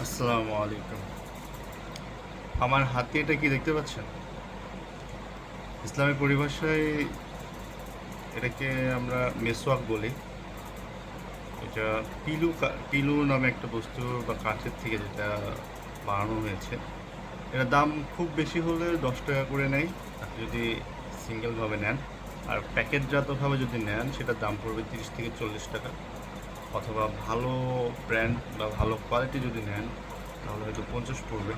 আসসালামু আলাইকুম। আমার হাতে এটা কি দেখতে পাচ্ছেন? ইসলামের পরিভাষায় এটাকে আমরা মেসওয়াক বলি। এটা পিলু নামে একটা বস্তু বা কাঠের থেকে যেটা বানানো হয়েছে। এটার দাম খুব বেশি হলে 10 টাকা করে নেয় আপনি যদি সিঙ্গেলভাবে নেন। আর প্যাকেটজাতভাবে যদি নেন সেটার দাম পড়বে 30 থেকে 40 টাকা। অথবা ভালো ব্র্যান্ড বা ভালো কোয়ালিটি যদি নেন তাহলে হয়তো 50 পড়বে।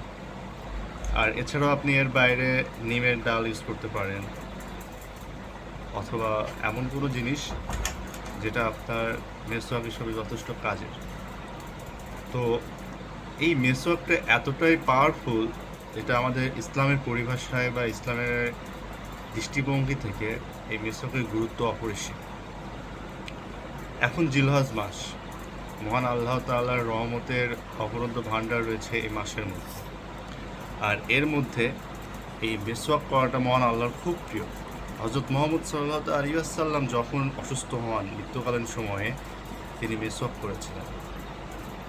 আর এছাড়াও আপনি এর বাইরে নিমের ডাল ইউজ করতে পারেন, অথবা এমন কোনো জিনিস যেটা আপনার মেসওয়াক হিসেবে যথেষ্ট কাজের। তো এই মেসওয়াকটা এতটাই পাওয়ারফুল, এটা আমাদের ইসলামের পরিভাষায় বা ইসলামের দৃষ্টিভঙ্গি থেকে এই মেসওয়াকের গুরুত্ব অপরিসীম। এখন জিলহজ মাস, মহান আল্লাহ তাআলার রহমতের অপরন্ত ভাণ্ডার রয়েছে এই মাসের মধ্যে। আর এর মধ্যে এই মেসওয়াক করাটা মহান আল্লাহর খুব প্রিয়। হজরত মোহাম্মদ সাল্লাল্লাহু আলাইহি ওয়াসাল্লাম যখন অসুস্থ হন মৃত্যুকালীন সময়ে তিনি মেসওয়াক করেছিলেন।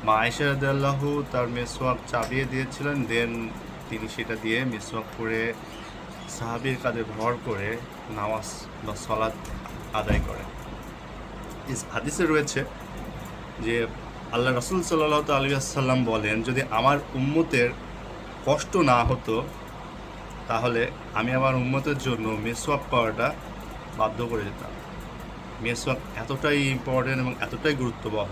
মা আয়েশা রাদিয়াল্লাহু তার মেসওয়াক চাবিয়ে দিয়েছিলেন, দেন তিনি সেটা দিয়ে মেসওয়াক করে সাহাবীর কাঁধে ভর করে নামাজ বা সালাত আদায় করেন। ইস হাদিসে রয়েছে যে আল্লাহ রাসূল সাল্লাল্লাহু আলাইহি ওয়াসাল্লাম বলেন, যদি আমার উম্মতের কষ্ট না হতো তাহলে আমি আমার উম্মতের জন্য মেসওয়াক করাটা বাধ্য করে দিতাম। মেসওয়াক এতটাই ইম্পর্টেন্ট এবং এতটাই গুরুত্ববহ।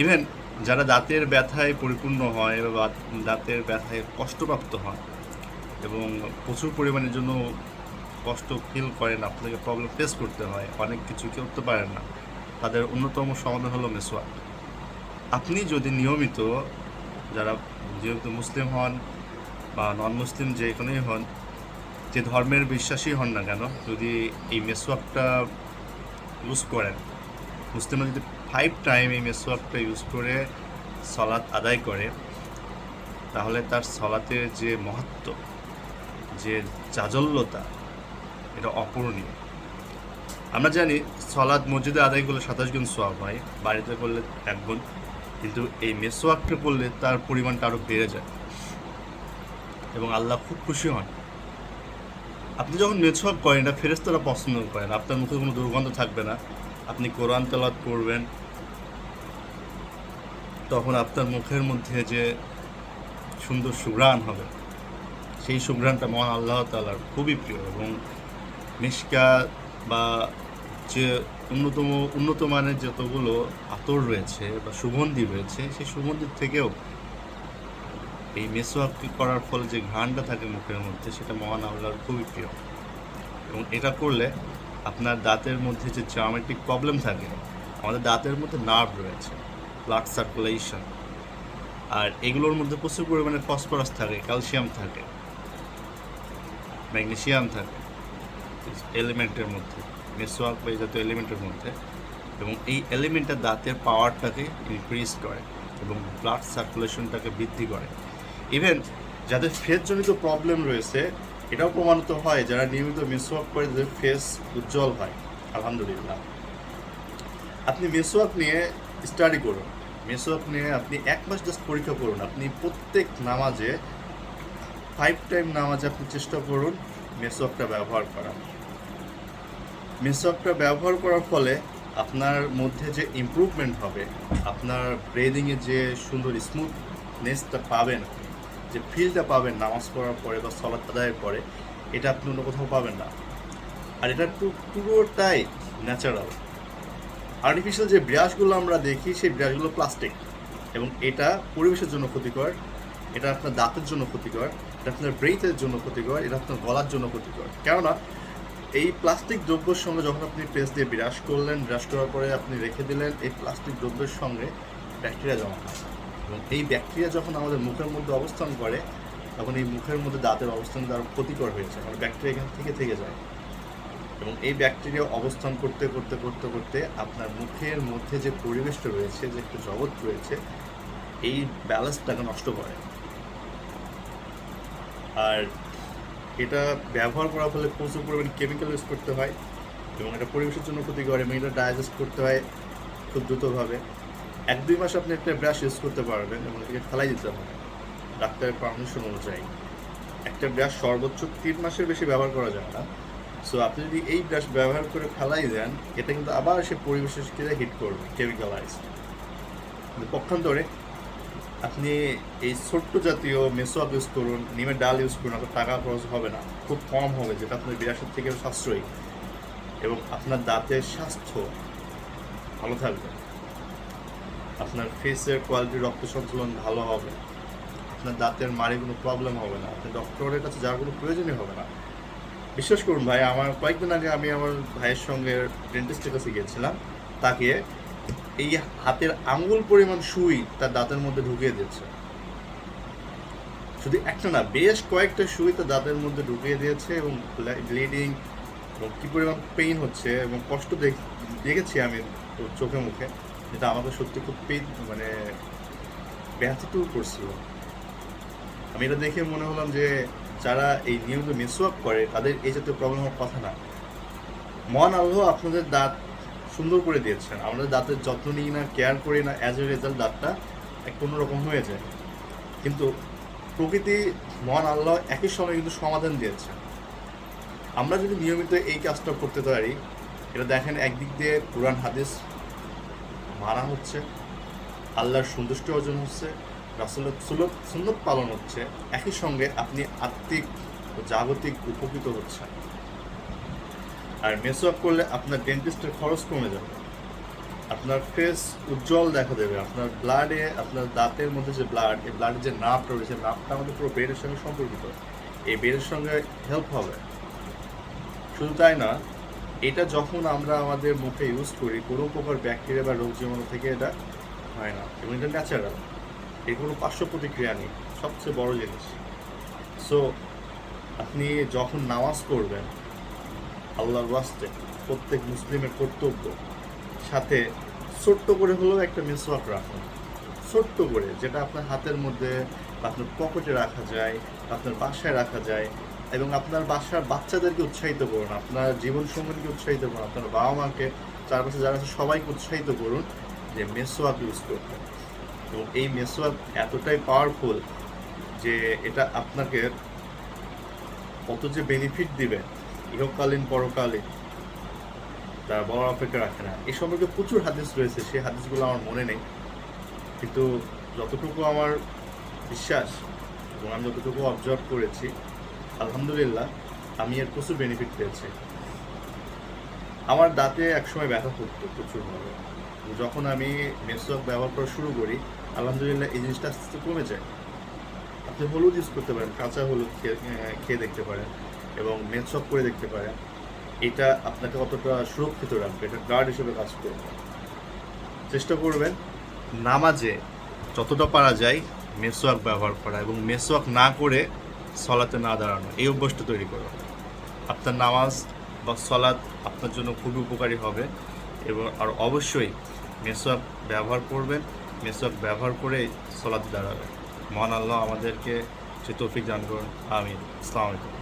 ইভেন যারা দাঁতের ব্যথায় পরিপূর্ণ হয় বা দাঁতের ব্যথায় কষ্টপ্রাপ্ত হয় এবং প্রচুর পরিমাণের জন্য কষ্ট ফিল করেন, আপনাকে প্রবলেম ফেস করতে হয়, অনেক কিছু করতে পারেন না, তাদের অন্যতম সমাধান হলো মেসওয়াক। আপনি যদি নিয়মিত, যারা যেহেতু মুসলিম হন বা নন মুসলিম যে কোনোই হন, যে ধর্মের বিশ্বাসী হন না কেন, যদি এই মেসওয়াকটা ইউজ করেন, মুসলিমরা যদি 5 টাইম এই মেসওয়াকটা ইউজ করে সলাৎ আদায় করে, তাহলে তার সলাতের যে মহত্ব, যে জাজল্যতা, এটা অপূরণীয়। আমরা জানি সলাৎ মসজিদে আদায় করলে 27 গুণ সওয়াব হয়, বাড়িতে করলে 1 গুণ, কিন্তু এই মেসওয়াকটা করলে তার পরিমাণটা আরও বেড়ে যায় এবং আল্লাহ খুব খুশি হন। আপনি যখন মেসওয়াক করেন, এটা ফেরেশতারা পছন্দ করেন, আপনার মুখে কোনো দুর্গন্ধ থাকবে না। আপনি কোরআন তেলাওয়াত করবেন, তখন আপনার মুখের মধ্যে যে সুন্দর সুঘ্রাণ হবে, সেই সুঘ্রাণটা মহান আল্লাহ তাআলার খুবই প্রিয়। এবং মিশকাত বা যে উন্নত মানের যতগুলো আতর রয়েছে বা সুগন্ধি রয়েছে, সেই সুগন্ধির থেকেও এই মেসওয়াক করার ফলে যে ঘ্রাণটা থাকে মুখের মধ্যে, সেটা মহান আল্লাহর খুবই প্রিয়। এবং এটা করলে আপনার দাঁতের মধ্যে যে জ্যামিটিক প্রবলেম থাকে, আমাদের দাঁতের মধ্যে নার্ভ রয়েছে, ব্লাড সার্কুলেশন, আর এগুলোর মধ্যে প্রচুর পরিমাণে ফসফরাস থাকে, ক্যালসিয়াম থাকে, ম্যাগনেসিয়াম থাকে এলিমেন্টের মধ্যে, মেসওয়াক বা এই জাতীয় এলিমেন্টের মধ্যে। এবং এই এলিমেন্টটা দাঁতের পাওয়ারটাকে ইনক্রিজ করে এবং ব্লাড সার্কুলেশনটাকে বৃদ্ধি করে। ইভেন যাদের ফেসজনিত প্রবলেম রয়েছে, এটাও প্রমাণিত হয়, যারা নিয়মিত মেসওয়াক করে তাদের ফেস উজ্জ্বল হয়। আলহামদুলিল্লাহ। আপনি মেসওয়াক নিয়ে স্টাডি করুন, মেসওয়াক নিয়ে আপনি 1 মাস জাস্ট পরীক্ষা করুন। আপনি প্রত্যেক নামাজে 5 টাইম নামাজে আপনি চেষ্টা করুন মেসওয়াকটা ব্যবহার করা। মেসওয়াকটা ব্যবহার করার ফলে আপনার মধ্যে যে ইমপ্রুভমেন্ট হবে, আপনার ব্রেদিংয়ে যে সুন্দর স্মুথনেসটা পাবেন, যে ফিলটা পাবেন নামাজ পড়ার পরে বা সালাত আদায়ের পরে, এটা আপনি অন্য কোথাও পাবেন না। আর এটা পুরোটাই ন্যাচারাল। আর্টিফিশিয়াল যে ব্রাশগুলো আমরা দেখি, সেই ব্রাশগুলো প্লাস্টিক, এবং এটা পরিবেশের জন্য ক্ষতিকর, এটা আপনার দাঁতের জন্য ক্ষতিকর, এটা আপনার ব্রেথের জন্য ক্ষতিকর, এটা আপনার গলার জন্য ক্ষতিকর। কেননা এই প্লাস্টিক দ্রব্যের সঙ্গে যখন আপনি পেস্ট দিয়ে ব্রাশ করলেন, ব্রাশ করার পরে আপনি রেখে দিলেন, এই প্লাস্টিক দ্রব্যের সঙ্গে ব্যাকটেরিয়া জমা হয়, এবং এই ব্যাকটেরিয়া যখন আমাদের মুখের মধ্যে অবস্থান করে, তখন এই মুখের মধ্যে দাঁতের অবস্থান আরও ক্ষতিকর হয়ে যায়, কারণ ব্যাকটেরিয়া এখান থেকে যায়। এবং এই ব্যাকটেরিয়া অবস্থান করতে করতে করতে করতে আপনার মুখের মধ্যে যে পরিবেশটা রয়েছে, যে একটা জগৎ রয়েছে, এই ব্যালেন্সটাকে নষ্ট করে। আর এটা ব্যবহার করার ফলে প্রচুর পরিমাণে কেমিক্যাল ইউজ করতে হয়, এবং এটা পরিবেশের জন্য ক্ষতিকর, এবং এটা ডাইজেস্ট করতে হয় খুব দ্রুতভাবে। 1-2 মাস আপনি একটা ব্রাশ ইউজ করতে পারবেন এবং এটাকে ফেলাই দিতে হবে ডাক্তারের পারমিশন অনুযায়ী। একটা ব্রাশ সর্বোচ্চ 3 মাসের বেশি ব্যবহার করা যায় না। সো আপনি যদি এই ব্রাশ ব্যবহার করে ফেলাই দেন, এটা কিন্তু আবার সে পরিবেশের সাথে হিট করবে, কেমিক্যালাইজড। কিন্তু পক্ষান্তরে আপনি এই ছোট্ট জাতীয় মেসোয়াক ইউজ করুন, নিমের ডাল ইউজ করুন, আপনার টাকা খরচ হবে না, খুব কম হবে, যেটা আপনার ব্রাশের থেকে সাশ্রয়ী, এবং আপনার দাঁতের স্বাস্থ্য ভালো থাকবে, আপনার ফেসের কোয়ালিটি, রক্ত সঞ্চালন ভালো হবে, আপনার দাঁতের মাড়ি কোনো প্রবলেম হবে না, আপনি ডক্টরের কাছে যাওয়ার কোনো প্রয়োজনই হবে না। বিশ্বাস করুন ভাই, আমার কয়েকদিন আগে আমি আমার ভাইয়ের সঙ্গে ডেন্টিস্টের কাছে গিয়েছিলাম, তাকে এই হাতের আঙ্গুল পরিমাণ সুই তার দাঁতের মধ্যে ঢুকিয়ে দিচ্ছে। শুধু একটা না, বেশ কয়েকটা সুই তার দাঁতের মধ্যে ঢুকিয়ে দিয়েছে, এবং ব্লিডিং এবং কী পরিমাণ পেইন হচ্ছে এবং কষ্ট দেখেছি আমি চোখে মুখে, যেটা আমাকে সত্যি খুব মানে ব্যথিত করছিল। আমি এটা দেখে মনে হলাম যে যারা এই নিয়মিত মেসওয়াক করে তাদের এই জাতীয় প্রবলেম হওয়ার কথা না। মহান আল্লাহ আপনাদের দাঁত সুন্দর করে দিয়েছেন, আমাদের দাঁতের যত্ন নিই না, কেয়ার করি না, অ্যাজ এ রেজাল্ট দাঁতটা কোনোরকম হয়ে যায়। কিন্তু প্রকৃতি, মহান আল্লাহ একই সময় কিন্তু সমাধান দিয়েছে। আমরা যদি নিয়মিত এই কাজটা করতে পারি, এটা দেখেন একদিক দিয়ে কুরআন হাদিস মানা হচ্ছে, আল্লাহর সন্তুষ্টি অর্জন হচ্ছে, রাসূলের সুন্নত পালন হচ্ছে, একই সঙ্গে আপনি আত্মিক ও জাগতিক উপকৃত হচ্ছেন। আর মেসওয়াক করলে আপনার ডেন্টিস্টের খরচ কমে যাবে, আপনার ফেস উজ্জ্বল দেখা দেবে, আপনার ব্লাডে, আপনার দাঁতের মধ্যে যে ব্লাড, এই ব্লাডের যে নার্ভটা রয়েছে, নার্ভটা আমাদের পুরো ব্রেনের সঙ্গে সম্পর্কিত, এই ব্রেনের সঙ্গে হেল্প হবে। শুধু তাই না, এটা যখন আমরা আমাদের মুখে ইউজ করি, কোনো প্রকার ব্যাকটেরিয়া বা রোগ জীবাণু থেকে এটা হয় না, এবং এটা ন্যাচারাল, এর কোনো পার্শ্ব প্রতিক্রিয়া নেই, সবচেয়ে বড় জিনিস। সো আপনি যখন নামাজ পড়বেন, আল্লাহর ওয়াস্তে প্রত্যেক মুসলিমের কর্তব্য, সাথে ছোট্ট করে হলেও একটা মেসওয়াক রাখুন, ছোট্ট করে, যেটা আপনার হাতের মধ্যে বা আপনার পকেটে রাখা যায়, আপনার বাসায় রাখা যায়, এবং আপনার বাসার বাচ্চাদেরকে উৎসাহিত করুন, আপনার জীবন সঙ্গীকে উৎসাহিত করুন, আপনার বাবা মাকে, চারপাশে যারা আছে সবাইকে উৎসাহিত করুন যে মেসওয়াক ইউজ করতে। এবং এই মেসওয়াক এতটাই পাওয়ারফুল যে এটা আপনাকে কত যে বেনিফিট দিবে ইহকালীন পরকালীন তা বলার অপেক্ষা রাখে না। এই সম্পর্কে প্রচুর হাদিস রয়েছে, সেই হাদিসগুলো আমার মনে নেই, কিন্তু যতটুকু আমার বিশ্বাস এবং আমি যতটুকু অবজার্ভ করেছি, আলহামদুলিল্লাহ আমি এর প্রচুর বেনিফিট পেয়েছি। আমার দাঁতে একসময় ব্যথা করতো প্রচুরভাবে, যখন আমি মেসওয়াক ব্যবহার করা শুরু করি, আলহামদুলিল্লাহ এই জিনিসটা আস্তে আস্তে কমে যায়। আপনি হলুদ ইউজ করতে পারেন, কাঁচা হলুদ খেয়ে দেখতে পারেন, এবং মেসওয়াক করে দেখতে পারেন, এটা আপনাকে কতটা সুরক্ষিত রাখবে, এটা গার্ড হিসেবে কাজ করবে। চেষ্টা করবেন নামাজে যতটা পারা যায় মেসওয়াক ব্যবহার করা, এবং মেসওয়াক না করে সলাতে না দাঁড়ানো, এই অভ্যাসটা তৈরি করো। আপনার নামাজ বা সলাত আপনার জন্য খুবই উপকারী হবে। এবং আর অবশ্যই মেসওয়াক ব্যবহার করবেন, মেসওয়াক ব্যবহার করে সলাতে দাঁড়াবেন। মহান আল্লাহ আমাদেরকে সে তৌফিক দান করুন। আমিন। আসসালামু আলাইকুম।